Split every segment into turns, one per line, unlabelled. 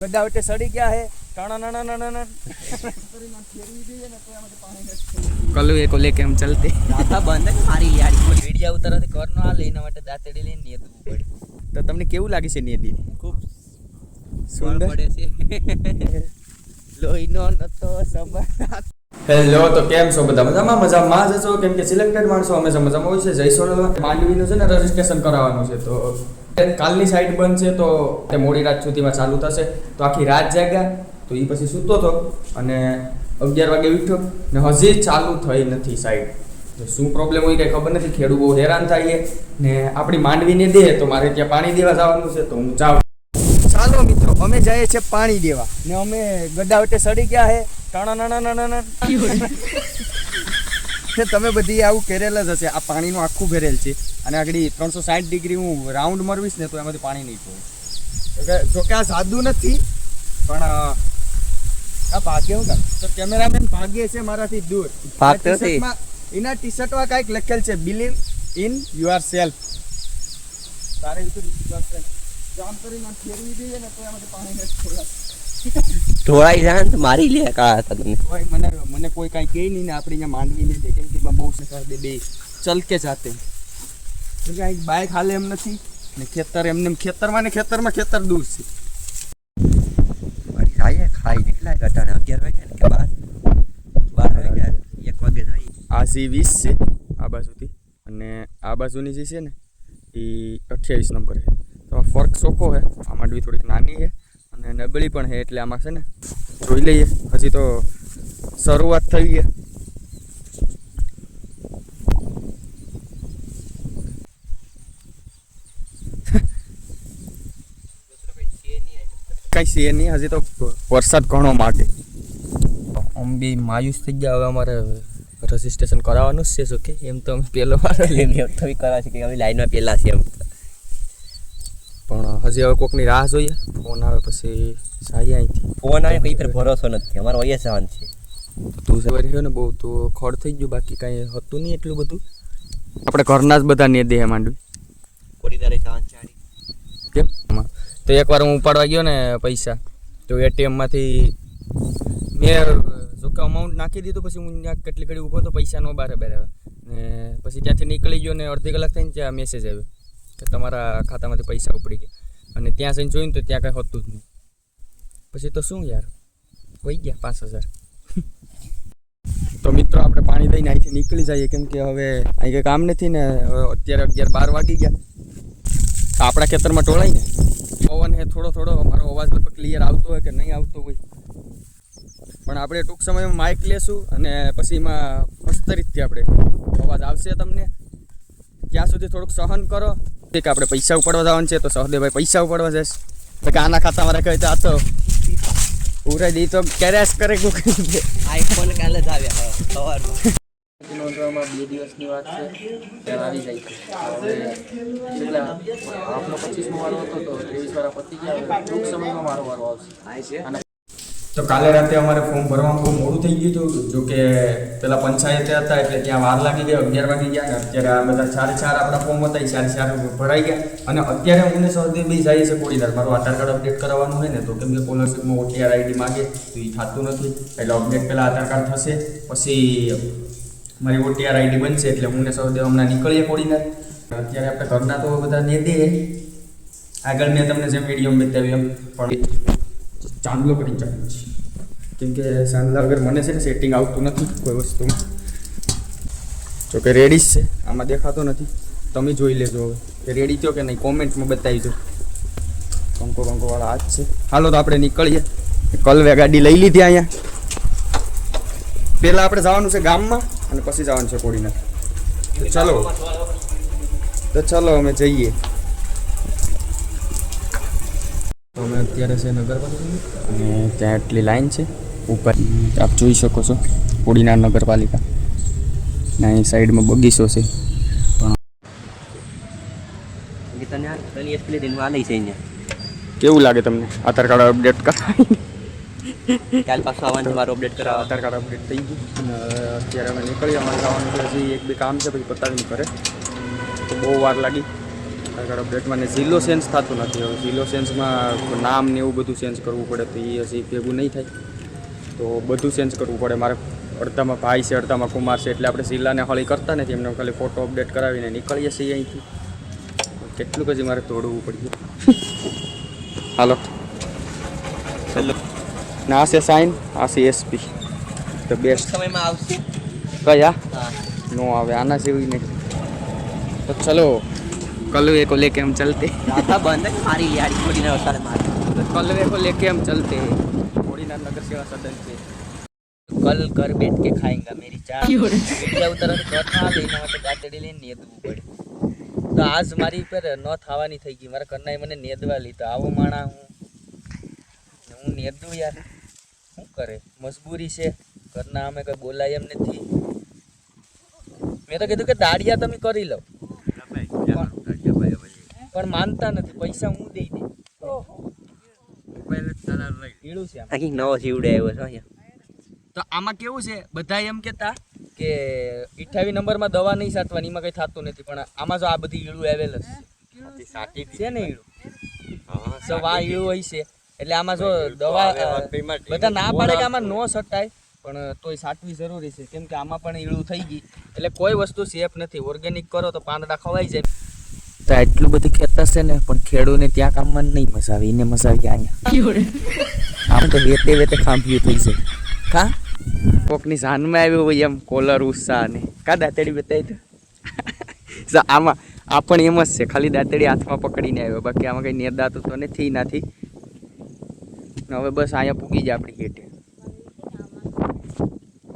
गड्ढा वटे सड़ी गया है कल को लेके हम चलते
बंद मारी यार वीडियो उतर घर न हाल एना માટે દાંતડી લઈને નેદવું પડે
તો તમને કેવું લાગે છે નેદી
ખૂબ
સુંદર
પડે છે લોહીનો નતો સંબંધ
હેલો તો કેમ છો બધા મજામાં જ છો કેમ કે સિલેક્ટેડ માણસો હંમેશા મજામાં હોય છે જય સોનલમાં માંડવીનું છે ને રજીસ્ટ્રેશન કરાવવાનું છે તો કાલની સાઈડ બંધ છે તો તે મોડી રાત સુધીમાં ચાલુ થશે તો આખી રાત જાગ્યા તો એ પછી સૂતો હતો અને 11 વાગે ઉઠ્યો ને હજી ચાલુ થઈ નથી સાઈડ તો શું પ્રોબ્લેમ હોય કંઈ ખબર નથી ખેડૂત બહુ હેરાન થાય ને આપણી માંડવીને દે તો મારે ત્યાં પાણી દેવા જવાનું છે તો હું જાઉં ચાલો મિત્રો અમે જઈએ છીએ પાણી દેવા ને અમે ગड्ढा વટે સડી ગયા હે તમે બધી આવું કરેલ જ હશે આ પાણીનું આખું ભરેલ છે અને આગળ 360 ડિગ્રી હું રાઉન્ડ મરવીશ ને તો એમાંથી પાણી નહીં પડે જોકે આ સાદું નથી પણ આ ભાગ્ય હું તો કેમેરામેન ભાગ્ય છે મારાથી દૂર
ભાગતો છે
એના ટી શર્ટમાં કાંઈક લખેલ છે બિલીવ ઇન યુઅર સેલ્ફ તારે જામ કરીને ફેરવી દઈએ ને તો એમાંથી પાણી નથી છોડાય
ઢોળાઈ જાય તો મારી લે કાળા હતા તમે
મને કોઈ કાંઈ કહે નહીં ને આપણે અહીંયા માંડવી નહીં દે કેમ કે બહુ સકાર દે બે ચલ કે જાતે કાંઈ બાઇક હાલે એમ નથી ને ખેતર એમને ખેતરમાં ને ખેતર દૂર છે
મારી જાય ખાઈ નીકળાય ગટાને 11 વાગે ને કે 12 વાગે 1 વાગે જાય
આ C20 છે આ બાજુથી અને આ બાજુની જે છે ને એ 28 નંબર છે તો આ ફર્ક સોખો છે આ માંડવી થોડીક નાની છે અને નબળી પણ છે એટલે આમાં છે ને જોઈ લઈએ હજી તો શરૂઆત થઈ છે કઈ છે નહીં હજી તો વરસાદ ઘણો માગે
અમે બી માયુસ થઈ ગયા હવે અમારે રજીસ્ટ્રેશન કરાવવાનું જ છે શું કે એમ તો અમે પહેલો વાર લઈને થઈ કરાવે છે કે અમે લાઈનમાં પહેલા છે એમ
પણ હજી હવે કોકની રાહ જોઈએ ફોન આવે પછી સાઈ અહીંથી
ફોન આવે કઈ પર ભરોસો નથી અમારો અહીંયા જવાનું છે
તું સવારે રહ્યો ને બહુ તો ખડ થઈ ગયું બાકી કાંઈ હતું નહીં એટલું બધું આપણે ઘરના જ બધા ને દે માંડવી
કોરીદારે જવાનું છે
કેમ તો એકવાર હું ઉપાડવા ગયો ને પૈસા તો એટીએમમાંથી મેં જોકે અમાઉન્ટ નાખી દીધું પછી હું ત્યાં કેટલી ઘડી ઊભો તો પૈસા નો બારે આવ્યા ને પછી ત્યાંથી નીકળી ગયો ને અડધી કલાક થઈને ત્યાં મેસેજ આવ્યો કે તમારા ખાતામાંથી પૈસા ઉપડી ગયા અને ત્યાં જઈને જોયું તો ત્યાં કાંઈ હોતું જ નહીં પછી તો શું યાર વહી ગયા 5000 તો મિત્રો આપણે પાણી દઈને અહીંથી નીકળી જઈએ કેમ કે હવે અહીં કંઈ કામ નથી ને અત્યારે 11-12 વાગી ગયા આપણા ખેતરમાં ટોળાય ને પવન હે થોડો અમારો અવાજ લગભગ ક્લિયર આવતો હોય કે નહીં આવતો હોય પણ આપણે ટૂંક સમયમાં માઇક લેશું અને પછી એમાં મસ્તરીથી આપણે અવાજ આવશે તમને ત્યાં સુધી થોડુંક સહન કરો કે આપણે પૈસા ઉપાડવા જવાનું છે તો સહદેવભાઈ પૈસા ઉપાડવા જશે તો કે આના ખાતામાં રાખે તો આ તો ઉરાઈ દઈ તો કેરેશ કરે
આઈફોન કાલે જ આવ્યા સવારમાં
નોંધવામાં 2 દિવસની વાત છે ત્યારે આવી જાય છે એટલે આપનો 25મો વારો હતો તો 23 વાળા પતી ગયા ટૂંક સમયમાં મારો વારો આવશે અને તો કાલે રાતે અમારે ફોર્મ ભરવામાં બહુ મોડું થઈ ગયું હતું જો કે પેલા પંચાયતે હતા એટલે ત્યાં વાર લાગી ગઈ 11 વાગી ગયા ને અત્યારે આ બધા 4 આપણા ફોર્મ હતા એ 4 ભરાઈ ગયા અને અત્યારે અમને સૌથી બી જાય છે કોડીદાર મારું આધાર કાર્ડ અપડેટ કરાવવાનું હોય ને તો કેમ કે સ્કોલરશીપમાં OTR ID માગે તો એ થતું નથી એટલે અપડેટ પહેલાં આધાર કાર્ડ થશે પછી મારી OTR ID બનશે એટલે હું ને સૌદેવ હમણાં નીકળીએ કોડીનાર અત્યારે આપણે ઘરના તો બધા ને દે આગળ મેં તમને જેમ વિડીયો બતાવ્યું એમ પણ ચાંદલો કરી ચાલુ છે કેમ કે ચાંદલા વગર મને છે ને સેટિંગ આવતું નથી કોઈ વસ્તુમાં જો કે રેડી છે આમાં દેખાતો નથી તમે જોઈ લેજો હવે કે રેડી થયો કે નહીં કોમેન્ટમાં બતાવીજો કંકો વાળા હાથ છે હાલો તો આપણે નીકળીએ કલવે ગાડી લઈ લીધી અહીંયા પહેલાં આપણે જવાનું છે ગામમાં અને પછી જવાનું છે કોડીનાર તો ચલો અમે જઈએ તો અમે અત્યારે છે નગરપાલિકા અને ત્યાં એટલી લાઈન છે ઉપર આપ જોઈ શકો છો કોડીનાર નગરપાલિકા ને અહીં સાઈડમાં બગીચો છે
પણ
કેવું લાગે તમને આધાર કાર્ડ અપડેટ કરાવી
કાલ પાછું આવવાનું મારું અપડેટ કરાવવા
આધાર કાર્ડ અપડેટ થઈ ગયું અને અત્યારે અમે નીકળીએ અમારે જવાનું છે હજી એક બે કામ છે પછી પતાવીને કરે તો બહુ વાર લાગી
આગળ અપડેટમાં ને ઝીલો સેન્સ થતું નથી. હવે ઝીલો સેન્સમાં નામ ને એવું બધું ચેન્જ કરવું પડે તો એ હજી ભેગું નહીં થાય. તો બધું ચેન્જ કરવું પડે. મારે અડધામાં ભાઈ છે, અડધામાં કુમાર છે, એટલે આપણે જિલ્લાને હળી કરતા નથી. એમને ખાલી ફોટો અપડેટ કરાવીને નીકળીએ છીએ અહીંથી. કેટલું પછી મારે તોડવું પડ્યું. હાલો હેલો ને આ છે સાઇન, આ છે એસપી. તો બેસ્ટ
સમયમાં આવશે
કયા
હા
નો આવે આના જેવી નહીં. તો ચલો कलवे को लेके हम चलते
राधा बंद है मारी यार थोड़ी ना होता है मारी
तो कलवे को लेके हम चलते हैं थोड़ी ना नगर सेवा सदन से
कल कर बैठ के खाएंगा मेरी चाय क्या उतर कथा लेना तो दातड़ी लेने નેદવું પડે તો આજ મારી પર ન થવાની થઈ ગઈ મારા કન્નાએ મને નેદવા લીધો આવો માણા હું નેદું યાર શું કરે મજબૂરી છે ઘરના અમે કઈ બોલાય એમ નથી મેં તો કીધું કે દાડિયા તમે કરી લો પણ માનતા નથી પૈસા હું દઈ દે ઈડું છે આમ
નવો જીવડે આવ્યો છે
તો આમાં કેવું છે બધા એમ કહેતા કે 28 નંબરમાં દવા નહીં છાંટવાની એમાં કંઈ થતું નથી પણ આમાં જો આ બધી ઈળું આવેલ છે ને ઈળું જો આ ઈળું હોય છે એટલે આમાં જો દવા બધા ના પાડે કે આમાં ન છટાય પણ તોય છાંટવી જરૂરી છે કેમ કે આમાં પણ ઈળું થઈ ગઈ એટલે કોઈ વસ્તુ સેફ નથી ઓર્ગેનિક કરો તો પાંદડા ખવાઈ જાય
તો એટલું બધું ખેતર છે ને પણ ખેડૂને ત્યાં કામમાં નહીં મજા આવે એને મજા આવી અહીંયા આમ તો વેતે વેતે ખાંભ્યું થઈ છે કા કોકની જાનમાં આવ્યો હોય એમ કોલર ઉત્સાહ ને કા દાંતડી બતાવી તો આમાં આ પણ એમ જ છે ખાલી દાંતડી હાથમાં પકડીને આવ્યો બાકી આમાં કંઈ નેદાતું તો નથી હવે બસ અહીંયા પૂગી જાય આપણી ગેટે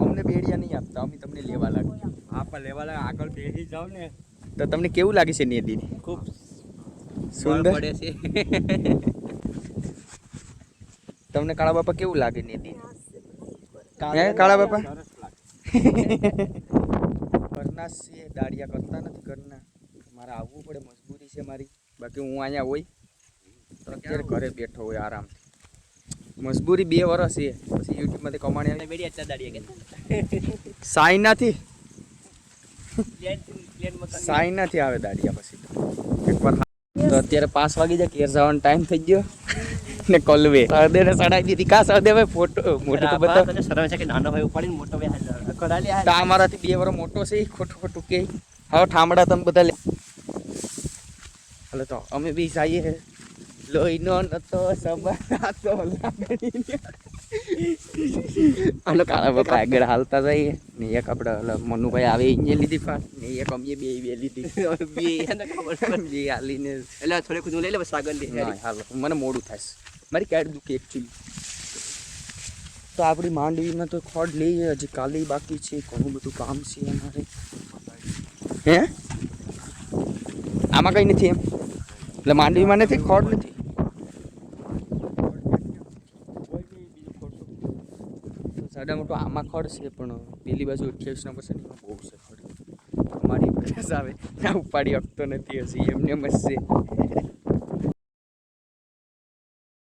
અમને બેડિયા નહીં આપતા અમે તમને લેવા લાગ્યું
આપણે લેવા આગળ બેસી જાવ ને
તો તમને કેવું લાગે છે નેદીને
ખૂબ
સુંદર
પડે છે
તમને કાળા બાપા કેવું લાગે નેદીને હે કાળા બાપા ઘરના છે દાડિયા કરતા નથી ઘરના મારે આવવું પડે મજબૂરી છે મારી બાકી હું અહીંયા હોય તો અત્યારે ઘરે બેઠો હોય આરામથી મજબૂરી 2 વર્ષ છે પછી યુટ્યુબમાંથી કમાણી
બેડી એટલા દાડિયા કે
સાઈ નથી આવે દાડિયા પછી એકવાર તો અત્યારે 5 વાગી જાય ઘેર જવાનો ટાઈમ થઈ ગયો ને કલવે સહદેવને સડાઈ દીધી કા સહદેવ ફોટો મોટો તો બતાવ
તને શરમ છે કે નાનો ભાઈ ઉપાડીને મોટો બે કઢાલી
તો અમારાથી 2 વર્ષ મોટો છે ખોટું કે હવે ઠામડા તમે બધા લે હાલો તો અમે બી જઈએ લોહીનો નતો સંભાળતો લાગણી આનો કાળા બાપા આગળ હાલતા જઈએ ને એક આપણે મનુભાઈ આવે એને લીધી ફાટ ને એક અમે બે લીધી બે હાલીને
એટલે થોડે ખુદ લઈ લે બસ આગળ લે
હાલો મને મોડું થાય મારી કેટ દુખે એકચ્યુઅલી તો આપણી માંડવીમાં તો ખોડ લઈએ હજી કાલે બાકી છે ઘણું બધું કામ છે અમારે હે આમાં કંઈ નથી એમ એટલે માંડવીમાં નથી ખોડ નથી સાડા મોટો આમાં ખડ છે પણ પેલી બાજુ 28 નંબર છે ને એમાં બહુ છે ખડ અમારી પ્રયાસ આવે ના ઉપાડી શકતો નથી હજી એમને મસ્ત છે